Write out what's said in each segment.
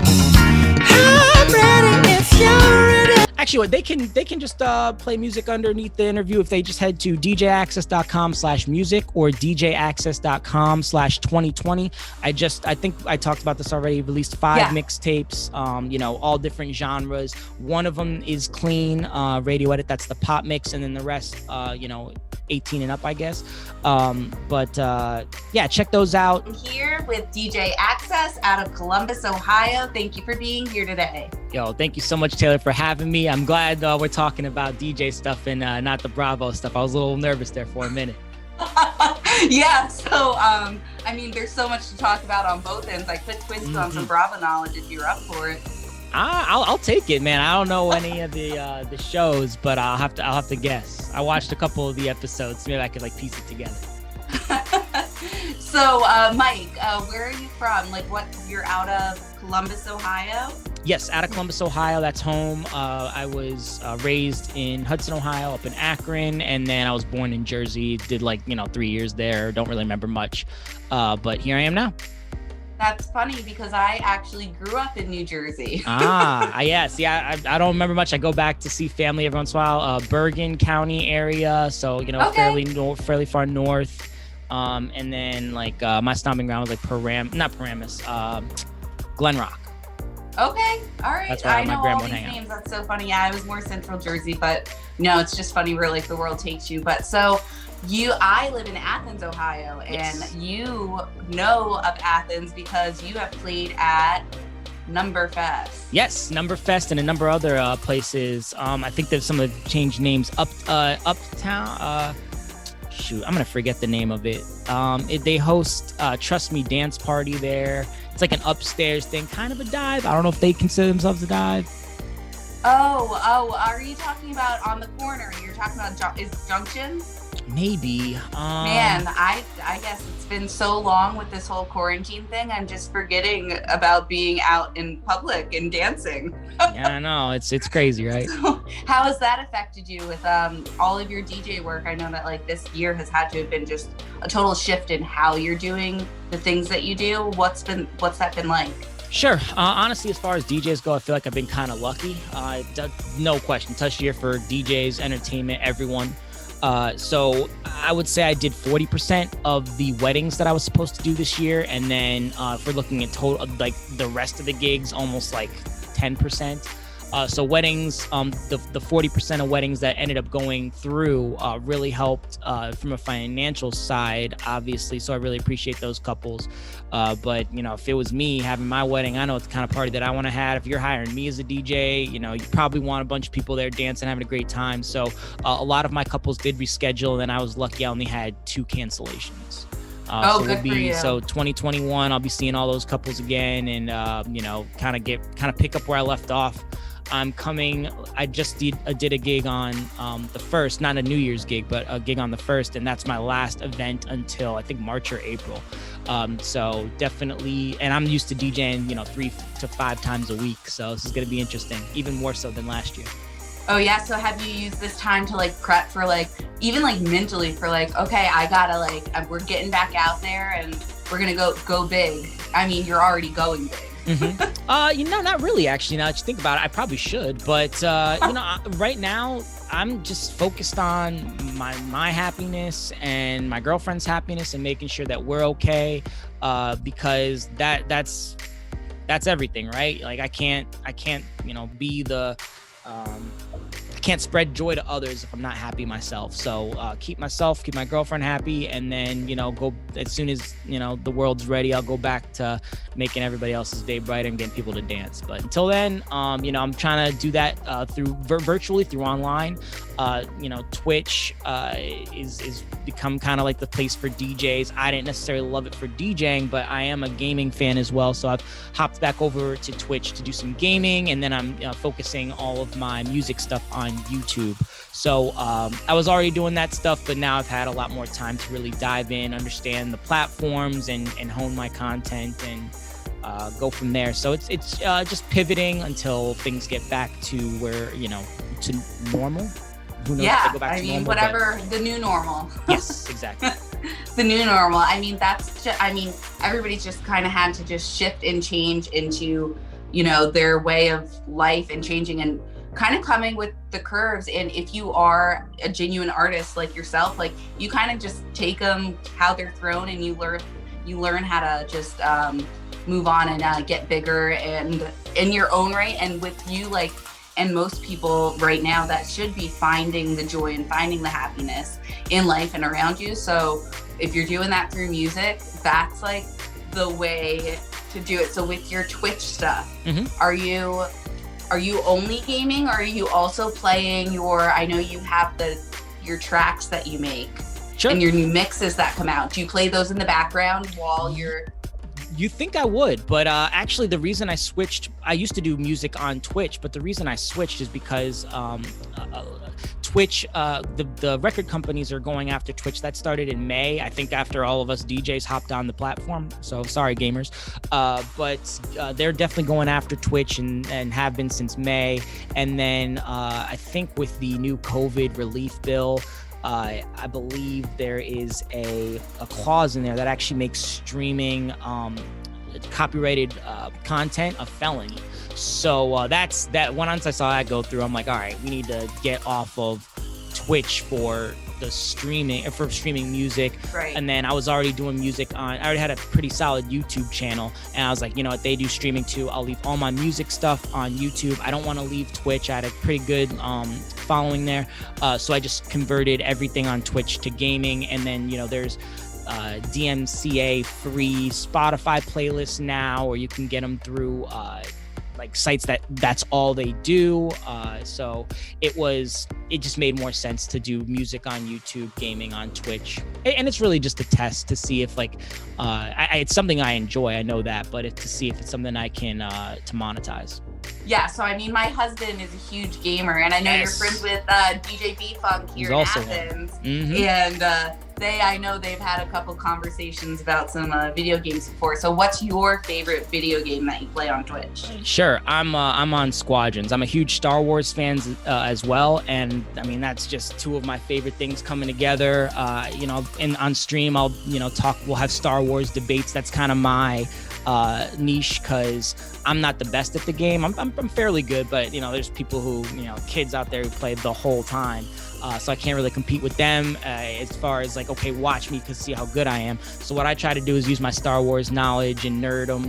I'm ready if you're ready. Actually, they can just play music underneath the interview if they just head to djaccess.com/music or djaccess.com/2020. I think I talked about this already. Released 5 mixtapes, all different genres. One of them is clean radio edit. That's the pop mix, and then the rest, 18 and up, I guess. Check those out. I'm here with DJ Axcess out of Columbus, Ohio. Thank you for being here today. Yo, thank you so much, Taylor, for having me. I'm glad we're talking about DJ stuff and not the Bravo stuff. I was a little nervous there for a minute. Yeah, so, there's so much to talk about on both ends. I could twist on some Bravo knowledge if you're up for it. I'll take it, man. I don't know any of the shows, but I'll have to guess. I watched a couple of the episodes. Maybe I could piece it together. So, Mike, where are you from? You're out of Columbus, Ohio? Yes, out of Columbus, Ohio. That's home. I was raised in Hudson, Ohio, up in Akron, and then I was born in Jersey. Did 3 years there. Don't really remember much, but here I am now. That's funny because I actually grew up in New Jersey. Yes. Yeah, I don't remember much. I go back to see family every once in a while. Bergen County area, so fairly far north. And then my stomping ground was Glen Rock. Okay, all right. That's where I know my grandma all these would hang names. That's so funny. Yeah, I was more Central Jersey, but no, it's just funny where the world takes you. But so I live in Athens, Ohio, and you know of Athens because you have played at Numberfest. Yes, Numberfest and a number of other places. I think there's some of the changed names. Uptown. I'm gonna forget the name of it. They host Trust Me Dance Party there. It's like an upstairs thing, kind of a dive. I don't know if they consider themselves a dive. Oh, are you talking about on the corner? You're talking about is Junction? Maybe. Man, I guess it's been so long with this whole quarantine thing. I'm just forgetting about being out in public and dancing. Yeah, I know. It's crazy, right? So, how has that affected you with all of your DJ work? I know that this year has had to have been just a total shift in how you're doing the things that you do. What's that been like? Sure. Honestly, as far as DJs go, I feel like I've been kind of lucky. No question. Touch year for DJs, entertainment, everyone. So I would say I did 40% of the weddings that I was supposed to do this year. And then if we're looking at total, the rest of the gigs, almost 10%. So weddings, the 40% of weddings that ended up going through really helped from a financial side, obviously. So I really appreciate those couples. But, if it was me having my wedding, I know it's the kind of party that I want to have. If you're hiring me as a DJ, you probably want a bunch of people there dancing, having a great time. So a lot of my couples did reschedule, and then I was lucky I only had 2 cancellations. Good for you. So 2021, I'll be seeing all those couples again and, kind of pick up where I left off. I just did a gig on the 1st, not a New Year's gig, but a gig on the 1st. And that's my last event until I think March or April. So definitely, and I'm used to DJing, 3 to 5 times a week. So this is going to be interesting, even more so than last year. Oh yeah. So have you used this time to prep for even mentally for okay, I gotta we're getting back out there and we're going to go big. I mean, you're already going big. Mm-hmm. Not really, actually. Now that you think about it, I probably should. But, right now, I'm just focused on my happiness and my girlfriend's happiness and making sure that we're okay. Because that's everything, right? I can't, be the, I can't spread joy to others if I'm not happy myself. So keep my girlfriend happy, and then go as soon as the world's ready, I'll go back to making everybody else's day brighter and getting people to dance. But until then, I'm trying to do that through virtually through online. Twitch is become kind of the place for DJs. I didn't necessarily love it for DJing, but I am a gaming fan as well. So I've hopped back over to Twitch to do some gaming, and then I'm focusing all of my music stuff on YouTube. So I was already doing that stuff, but now I've had a lot more time to really dive in, understand the platforms, and hone my content and go from there. So it's just pivoting until things get back to where, to normal. Who knows if they go back to normal, whatever the new normal. Yes, exactly. The new normal. Everybody's just kind of had to just shift and change into their way of life and changing and kind of coming with the curves. And if you are a genuine artist like yourself, like you kind of just take them how they're thrown, and you learn how to just move on and get bigger and in your own right. And with you, like, and most people right now, that should be finding the joy and finding the happiness in life and around you. So if you're doing that through music, that's like the way to do it. So with your Twitch stuff, are you only gaming, or are you also playing I know you have your tracks that you make and your new mixes that come out. Do you play those in the background while you're... You think I would, but actually the reason I switched, I used to do music on Twitch, but the reason I switched is because Twitch, the record companies are going after Twitch. That started in May, I think, after all of us DJs hopped on the platform. So sorry, gamers. But they're definitely going after Twitch and have been since May. And then I think with the new COVID relief bill, I believe there is a clause in there that actually makes streaming copyrighted content a felony. So that's that. Once I saw that go through, I'm like, all right, we need to get off of Twitch for streaming music. Right. And then I was already doing music I already had a pretty solid YouTube channel, and I was like, you know what, they do streaming too. I'll leave all my music stuff on YouTube. I don't want to leave Twitch. I had a pretty good following there. So I just converted everything on Twitch to gaming. And then, there's DMCA free Spotify playlists now, or you can get them through like sites that's all they do. So it just made more sense to do music on YouTube, gaming on Twitch. And it's really just a test to see if like, it's something I enjoy, I know that, but it's to see if it's something I can, to monetize. Yeah, so I mean, my husband is a huge gamer, and I know you're friends with DJ B-Funk here in Athens. And I know they've had a couple conversations about some video games before. So what's your favorite video game that you play on Twitch? Sure, I'm on Squadrons. I'm a huge Star Wars fan as well, and I mean, that's just two of my favorite things coming together. And on stream, we'll have Star Wars debates. That's kind of my niche, because I'm not the best at the game. I'm fairly good, but there's people who, kids out there who play the whole time. So I can't really compete with them as far as like, okay, watch me see how good I am. So what I try to do is use my Star Wars knowledge and nerdiness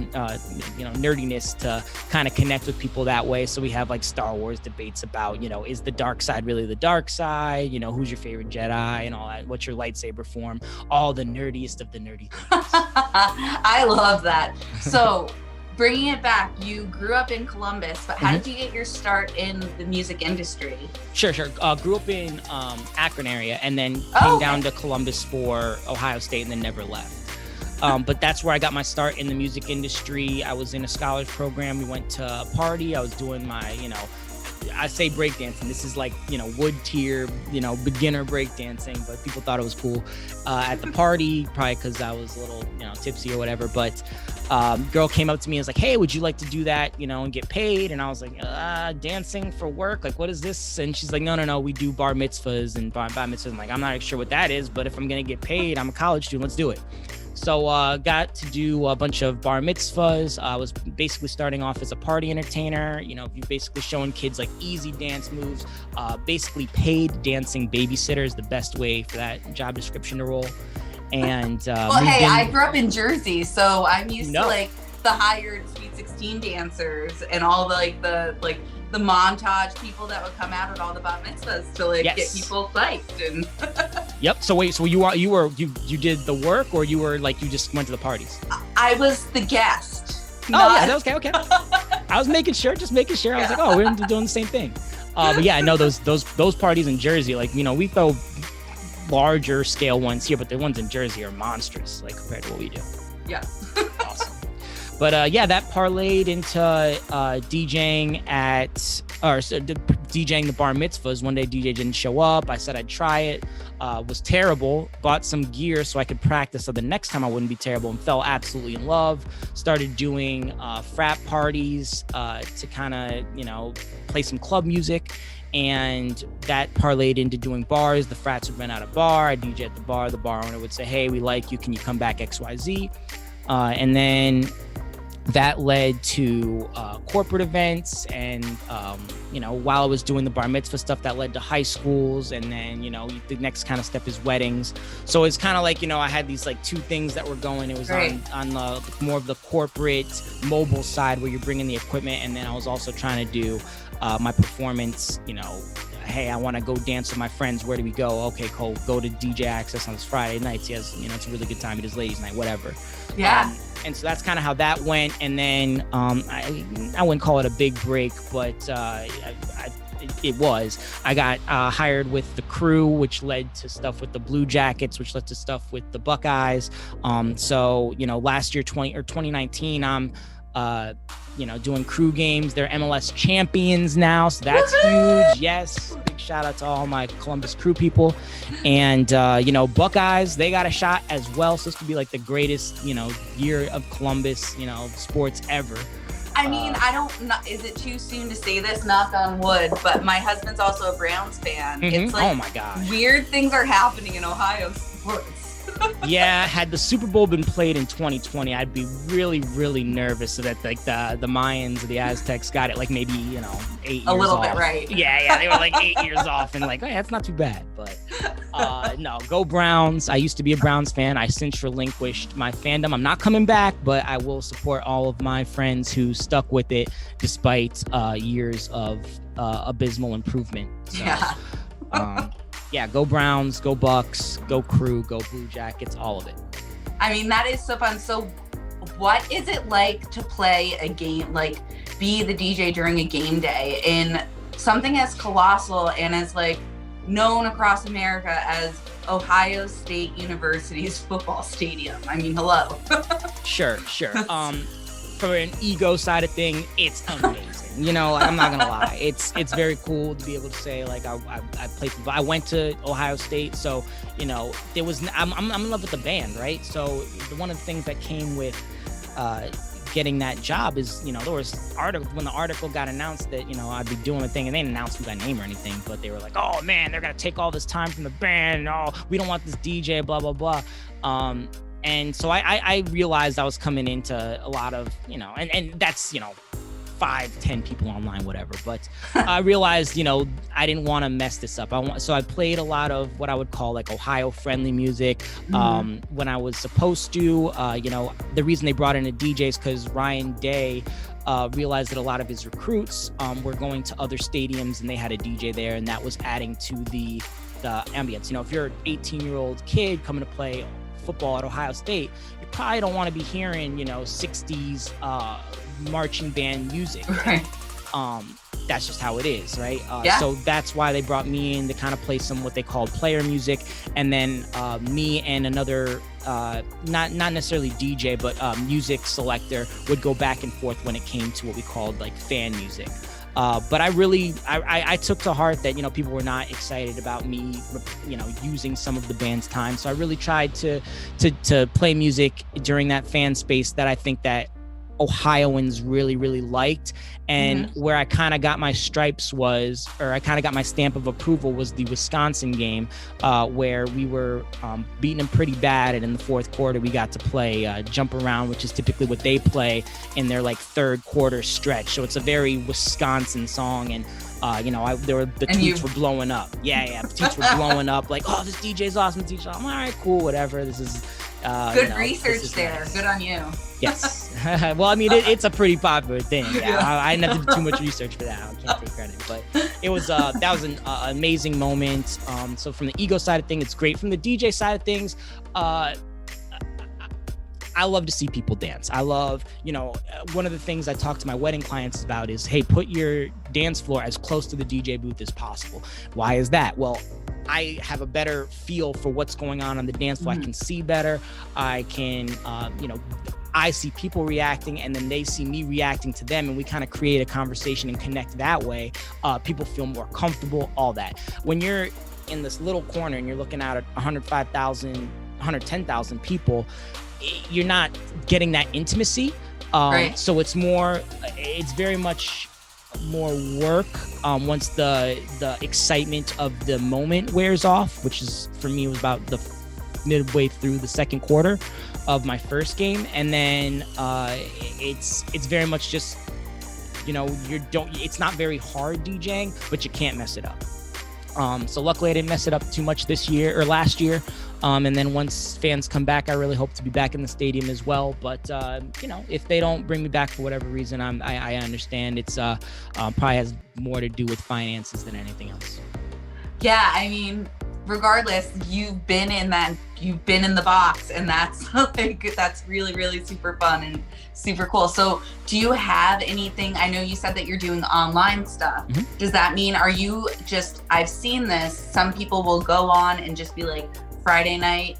to kind of connect with people that way. So we have like Star Wars debates about, is the dark side really the dark side? Who's your favorite Jedi and all that? What's your lightsaber form? All the nerdiest of the nerdy things. I love that. So bringing it back, you grew up in Columbus, but how did you get your start in the music industry? Sure. Grew up in Akron area, and then came down to Columbus for Ohio State, and then never left. But that's where I got my start in the music industry. I was in a scholars program. We went to a party. I was doing my, I say breakdancing. This is like, wood tier, beginner breakdancing, but people thought it was cool at the party, probably because I was a little, tipsy or whatever. But girl came up to me and was like, hey, would you like to do that, and get paid? And I was like, dancing for work? Like, what is this? And she's like, no, we do bar mitzvahs and bar mitzvahs. I'm like, I'm not sure what that is, but if I'm going to get paid, I'm a college student, let's do it. So got to do a bunch of bar mitzvahs. I was basically starting off as a party entertainer. You're basically showing kids like easy dance moves. Basically paid dancing babysitter is the best way for that job description to roll. And I grew up in Jersey, so I'm used to like the hired Sweet 16 dancers and all the montage people that would come out at all the bat mitzvahs to get people psyched and Yep. So wait, so you did the work, or you were like, you just went to the parties? I was the guest. That was okay. I was just making sure. I was like, we're doing the same thing. But yeah, I know those parties in Jersey, like, we throw larger scale ones here, but the ones in Jersey are monstrous, like compared to what we do. Yeah. Awesome. But that parlayed into DJing the bar mitzvahs. One day DJ didn't show up. I said I'd try it. Was terrible. Bought some gear so I could practice so the next time I wouldn't be terrible, and fell absolutely in love. Started doing frat parties to kind of, play some club music. And that parlayed into doing bars. The frats would rent out a bar. I'd DJ at the bar. The bar owner would say, hey, we like you. Can you come back XYZ? And then that led to corporate events, and while I was doing the bar mitzvah stuff, that led to high schools, and then the next kind of step is weddings. So it's kind of like I had these like two things that were going. It was on the more of the corporate mobile side where you're bringing the equipment, and then I was also trying to do my performance. Hey, I want to go dance with my friends. Where do we go? Okay, cool. Go to DJ Axcess on this Friday nights. He has, it's a really good time. He does ladies night, whatever. Yeah. And so that's kind of how that went. And then I wouldn't call it a big break, but it was. I got hired with the Crew, which led to stuff with the Blue Jackets, which led to stuff with the Buckeyes. So last year, 2019, I'm doing Crew games. They're MLS champions now, so that's huge. Yes, big shout out to all my Columbus Crew people. And Buckeyes, they got a shot as well. So this could be like the greatest year of Columbus sports ever. I mean, is it too soon to say this, knock on wood, but my husband's also a Browns fan. Mm-hmm. It's like, oh my gosh, weird things are happening in Ohio sports. Yeah, had the Super Bowl been played in 2020, I'd be really, really nervous that like the Mayans or the Aztecs got it like maybe 8 years off. A little bit right. Yeah, they were like 8 years off, and like, oh, yeah, that's not too bad. But no, go Browns. I used to be a Browns fan. I since relinquished my fandom. I'm not coming back, but I will support all of my friends who stuck with it despite years of abysmal improvement. So, yeah, go Browns, go Bucks, go Crew, go Blue Jackets, all of it. I mean, that is so fun. So what is it like to play a game, like be the DJ during a game day in something as colossal and as like known across America as Ohio State University's football stadium? I mean, hello. Sure. For an ego side of thing, it's amazing. I'm not gonna lie. It's very cool to be able to say like I played football. I went to Ohio State, so there was I'm in love with the band, right? So one of the things that came with getting that job is there was when the article got announced that I'd be doing the thing, and they didn't announce who got name or anything, but they were like, oh man, they're gonna take all this time from the band. Oh, we don't want this DJ, blah blah blah. And so I realized I was coming into a lot of, and that's, 5-10 people online, whatever. But I realized, I didn't want to mess this up. So I played a lot of what I would call like Ohio friendly music. When I was supposed to, the reason they brought in a DJ is because Ryan Day realized that a lot of his recruits were going to other stadiums and they had a DJ there, and that was adding to the ambience. If you're an 18-year-old kid coming to play football at Ohio State, you probably don't want to be hearing 60s marching band music. Right. That's just how it is, right? Yeah. So that's why they brought me in to kind of play some what they called player music, and then me and another not necessarily DJ but music selector would go back and forth when it came to what we called like fan music. But I took to heart that, people were not excited about me, using some of the band's time. So I really tried to play music during that fan space that I think that Ohioans really, really liked. And where I kind of got my stripes I kind of got my stamp of approval was the Wisconsin game, where we were beating them pretty bad. And in the fourth quarter, we got to play Jump Around, which is typically what they play in their like third quarter stretch. So it's a very Wisconsin song. And the tweets were blowing up. Yeah, the tweets were blowing up. Like, oh, this DJ's awesome. I'm all right, cool, whatever. This is good research there. Nice. Good on you. Yes. Well, I mean, it's a pretty popular thing. Yeah. I didn't have to do too much research for that. I can't take credit, but it was that was an amazing moment. So from the ego side of things, it's great. From the DJ side of things, I love to see people dance. I love, one of the things I talk to my wedding clients about is, hey, put your dance floor as close to the DJ booth as possible. Why is that? Well, I have a better feel for what's going on the dance floor. I can see better. I can, I see people reacting, and then they see me reacting to them, and we kind of create a conversation and connect that way. People feel more comfortable, all that. When you're in this little corner and you're looking out at 105,000, 110,000 people, you're not getting that intimacy. Right. So it's very much more work once the excitement of the moment wears off, which is, for me, was about the midway through the second quarter. of my first game, and then it's very much just, you know, it's not very hard DJing, but you can't mess it up. So luckily I didn't mess it up too much this year or last year. And then once fans come back, I really hope to be back in the stadium as well. But, you know, if they don't bring me back for whatever reason, I understand. It's probably has more to do with finances than anything else. Yeah, I mean, regardless, you've been in the box, and that's like, that's really, really super fun and super cool. So do you have anything, I know you said that you're doing online stuff. Mm-hmm. Does that mean, are you just, I've seen this, some people will go on and just be like, Friday night,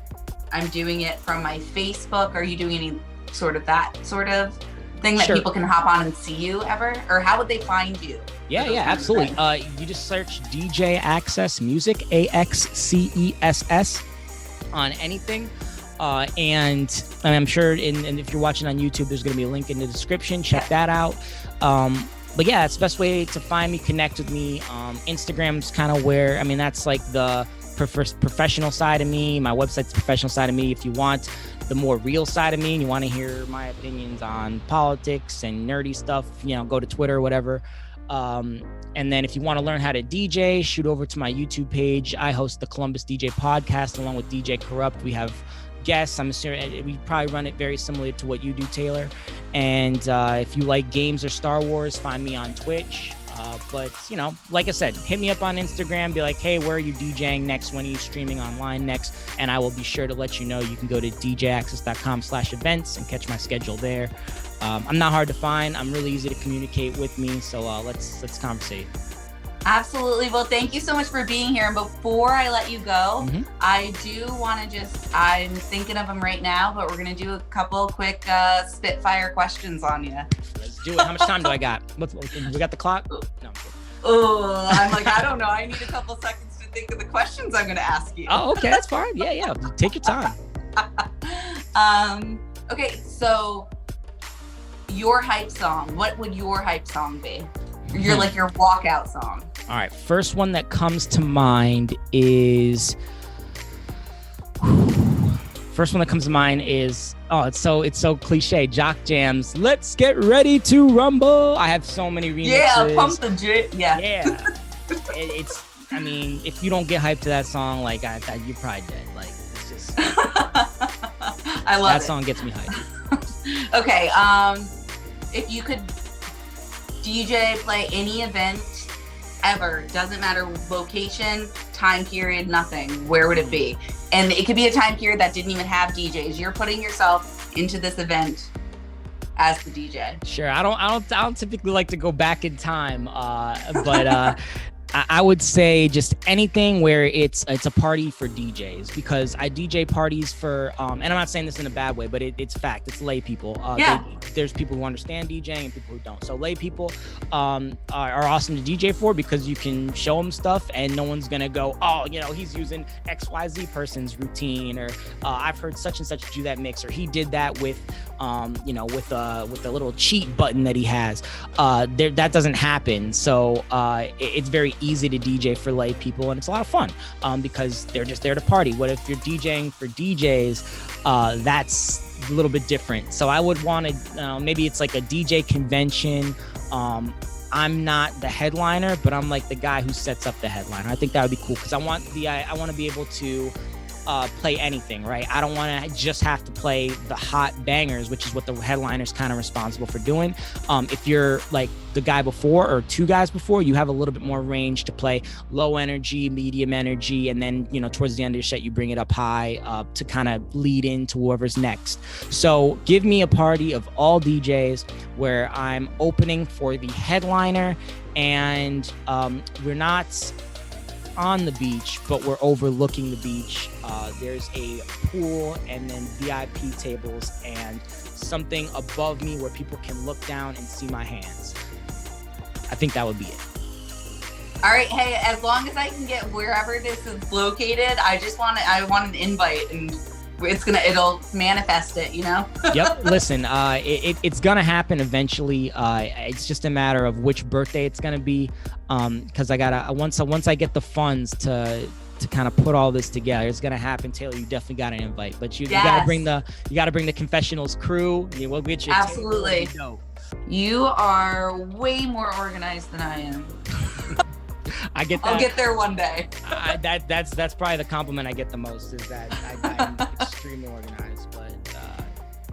I'm doing it from my Facebook. Are you doing any sort of thing that Sure. people can hop on and see you ever? Or how would they find you? Yeah, absolutely. You just search DJ Axcess Music, AXCESS, on anything. And I'm sure, and if you're watching on YouTube, there's going to be a link in the description. Check that out. But yeah, it's the best way to find me, connect with me. Instagram's kind of where, I mean, that's like the professional side of me. My website's the professional side of me. If you want the more real side of me and you want to hear my opinions on politics and nerdy stuff, you know, go to Twitter or whatever. And then if you want to learn how to DJ, shoot over to my YouTube page. I host the Columbus DJ podcast along with DJ Corrupt. We have guests. I'm assuming we probably run it very similar to what you do, Taylor. And if you like games or Star Wars, find me on Twitch. But, you know, like I said, hit me up on Instagram, be like, hey, where are you DJing next? When are you streaming online next? And I will be sure to let you know. You can go to djaccess.com/events and catch my schedule there. I'm not hard to find. I'm really easy to communicate with me. So let's conversate. Absolutely. Well, thank you so much for being here. And before I let you go, mm-hmm. I do want to I'm thinking of them right now, but we're going to do a couple quick spitfire questions on you. Let's do it. How much time do I got? We got the clock? No, I'm kidding. Oh, I'm like, I don't know. I need a couple seconds to think of the questions I'm going to ask you. Oh, okay. That's fine. Yeah. Take your time. Okay. So your hype song, what would your hype song be? You're like your walkout song. All right. First one that comes to mind is it's so cliche. Jock Jams. Let's get ready to rumble. I have so many remixes. Yeah, pump the jit. Yeah. It's. I mean, if you don't get hyped to that song, like you're probably dead. Like it's just. I love that song gets me hyped. Okay. If you could DJ, play any event ever, doesn't matter location, time period, nothing, where would it be? And it could be a time period that didn't even have DJs. You're putting yourself into this event as the DJ. Sure. I don't typically like to go back in time, but I would say just anything where it's a party for DJs, because I DJ parties for and I'm not saying this in a bad way, but it's fact. It's lay people. There's people who understand DJing and people who don't. So lay people are awesome to DJ for, because you can show them stuff and no one's gonna go, oh, you know, he's using XYZ person's routine, or I've heard such and such do that mix, or he did that with with a little cheat button that he has. That doesn't happen. So it's very easy to DJ for lay people, and it's a lot of fun because they're just there to party. What if you're DJing for DJs? That's a little bit different. So I would want to maybe it's like a DJ convention. I'm not the headliner, but I'm like the guy who sets up the headliner. I think that would be cool, because I want to be able to play anything, right? I don't want to just have to play the hot bangers, which is what the headliner's kind of responsible for doing. If you're like the guy before or two guys before, you have a little bit more range to play low energy, medium energy, and then, you know, towards the end of your set, you bring it up high to kind of lead into whoever's next. So give me a party of all DJs where I'm opening for the headliner, and we're not on the beach, but we're overlooking the beach. There's a pool and then VIP tables and something above me where people can look down and see my hands. I think that would be it. All right. Hey, as long as I can get wherever this is located, I want an invite, and it'll manifest it, you know? Yep. Listen, it's gonna happen eventually. It's just a matter of which birthday it's gonna be. Cause I gotta, once I get the funds to to kind of put all this together. It's gonna happen, Taylor. You definitely got an invite, but you gotta bring the confessionals crew. We'll get you. Absolutely. You are way more organized than I am. I get that. I'll get there one day. That's probably the compliment I get the most, is that I'm extremely organized. But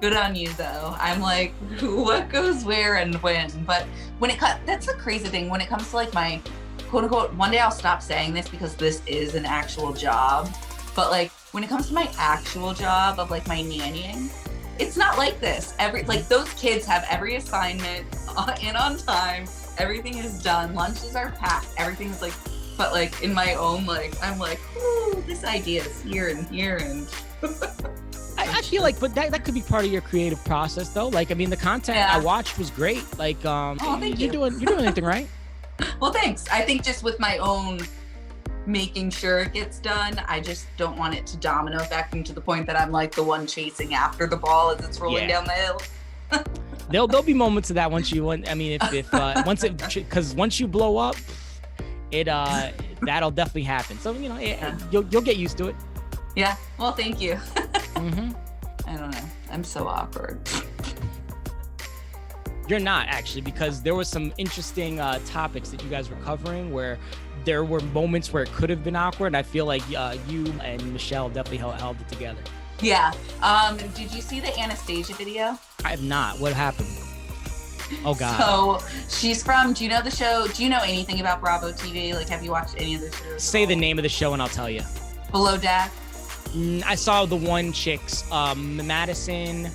good on you, though. I'm like, what goes where and when? But that's the crazy thing when it comes to like my quote unquote. One day I'll stop saying this because this is an actual job. But like when it comes to my actual job of like my nannying, it's not like this. Like those kids have every assignment in on time. Everything is done. Lunches are packed. Everything is like, but like in my own, like, I'm like, ooh, this idea is here and here. And I feel like, but that could be part of your creative process though. Like, I mean, the content I watched was great. Like, thank you. You're doing anything right. Well, thanks. I think just with my own making sure it gets done, I just don't want it to domino effect to the point that I'm like the one chasing after the ball as it's rolling down the hill. There'll be moments of that once you blow up, that'll definitely happen. So you'll get used to it. Yeah. Well, thank you. Mm-hmm. I don't know. I'm so awkward. You're not, actually, because there was some interesting topics that you guys were covering where there were moments where it could have been awkward. And I feel like you and Michelle definitely held it together. Yeah. Did you see the Anastasia video? I have not. What happened? Oh God. So she's from, do you know the show? Do you know anything about Bravo TV? Like, have you watched any of the shows? Say the name of the show and I'll tell you. Below Deck? I saw the one chick's, Madison.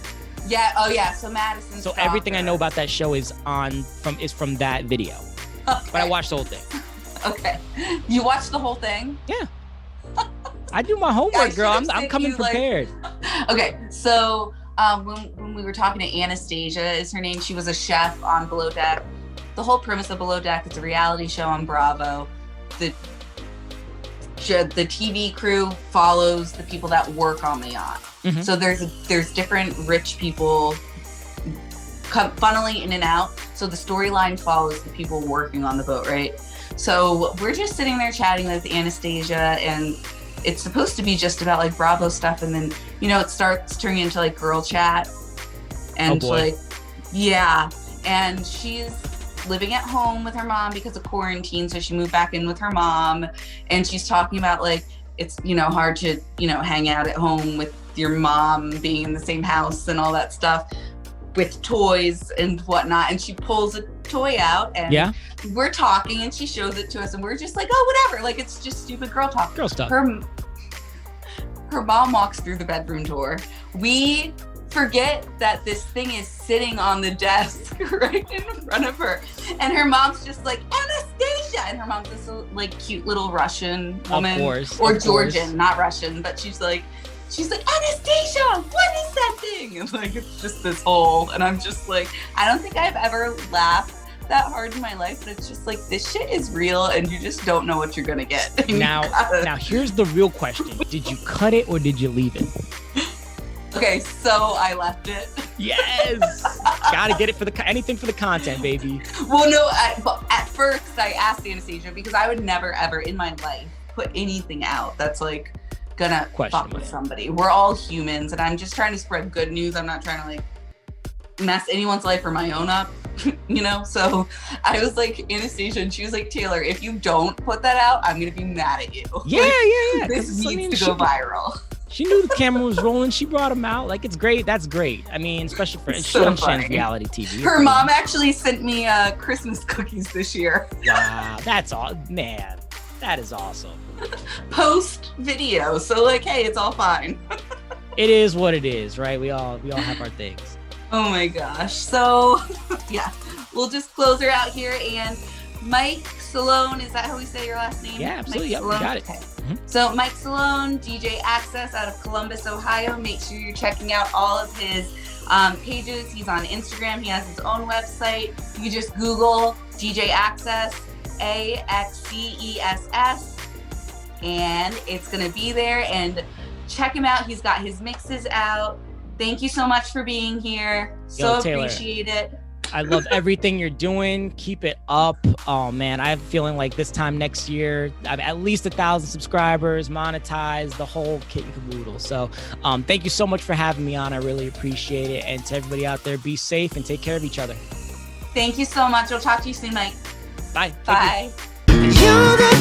Yeah. Oh yeah. So Madison. So everything I know about that show is from that video. Okay. But I watched the whole thing. Okay. You watched the whole thing? Yeah. I do my homework, girl. I'm coming prepared. Okay. So when we were talking to Anastasia, is her name? She was a chef on Below Deck. The whole premise of Below Deck, it's a reality show on Bravo. The TV crew follows the people that work on the yacht. Mm-hmm. So there's different rich people funneling in and out. So the storyline follows the people working on the boat, right? So we're just sitting there chatting with Anastasia, and it's supposed to be just about like Bravo stuff, and then it starts turning into like girl chat, and and she's living at home with her mom because of quarantine, so she moved back in with her mom, and she's talking about like it's hard to hang out at home with your mom being in the same house and all that stuff with toys and whatnot, and she pulls a toy out and we're talking and she shows it to us and we're just like, oh, whatever, like it's just stupid girl talk. Girl stuff. Her mom walks through the bedroom door. We forget that this thing is sitting on the desk right in front of her, and her mom's just like, Anastasia, and her mom's this like cute little Russian woman, of course, or Georgian, not Russian, but she's like Anastasia, what is that thing? And like it's just this whole, and I'm just like, I don't think I've ever laughed that hard in my life, but it's just like, this shit is real and you just don't know what you're gonna get. Now here's the real question. Did you cut it or did you leave it? Okay, so I left it. Yes. Gotta get it for anything for the content, baby. Well, no, at first I asked Anastasia because I would never ever in my life put anything out that's like gonna fuck with somebody. We're all humans and I'm just trying to spread good news. I'm not trying to like mess anyone's life or my own up. So I was like, Anastasia, and she was like, Taylor, if you don't put that out, I'm gonna be mad at you. Yeah. This needs to go viral. She knew the camera was rolling. She brought him out. Like, it's great. That's great. I mean, especially for reality TV. Her mom actually sent me Christmas cookies this year. Wow, that's all, man. That is awesome. Post video, so like, hey, it's all fine. It is what it is, right? We all have our things. Oh my gosh. So yeah, we'll just close her out here. And Mike Salone, is that how we say your last name? Yeah, absolutely. Yep, you got it. Okay. Mm-hmm. So Mike Salone, DJ Axcess out of Columbus, Ohio. Make sure you're checking out all of his pages. He's on Instagram. He has his own website. You just Google DJ Axcess, AXCESS, and it's going to be there. And check him out. He's got his mixes out. Thank you so much for being here. So appreciate it. I love everything you're doing. Keep it up. Oh man, I'm feeling like this time next year, I've at least 1,000 subscribers, monetized, the whole kit and caboodle. So thank you so much for having me on. I really appreciate it. And to everybody out there, be safe and take care of each other. Thank you so much. We'll talk to you soon, Mike. Bye. Bye. You're the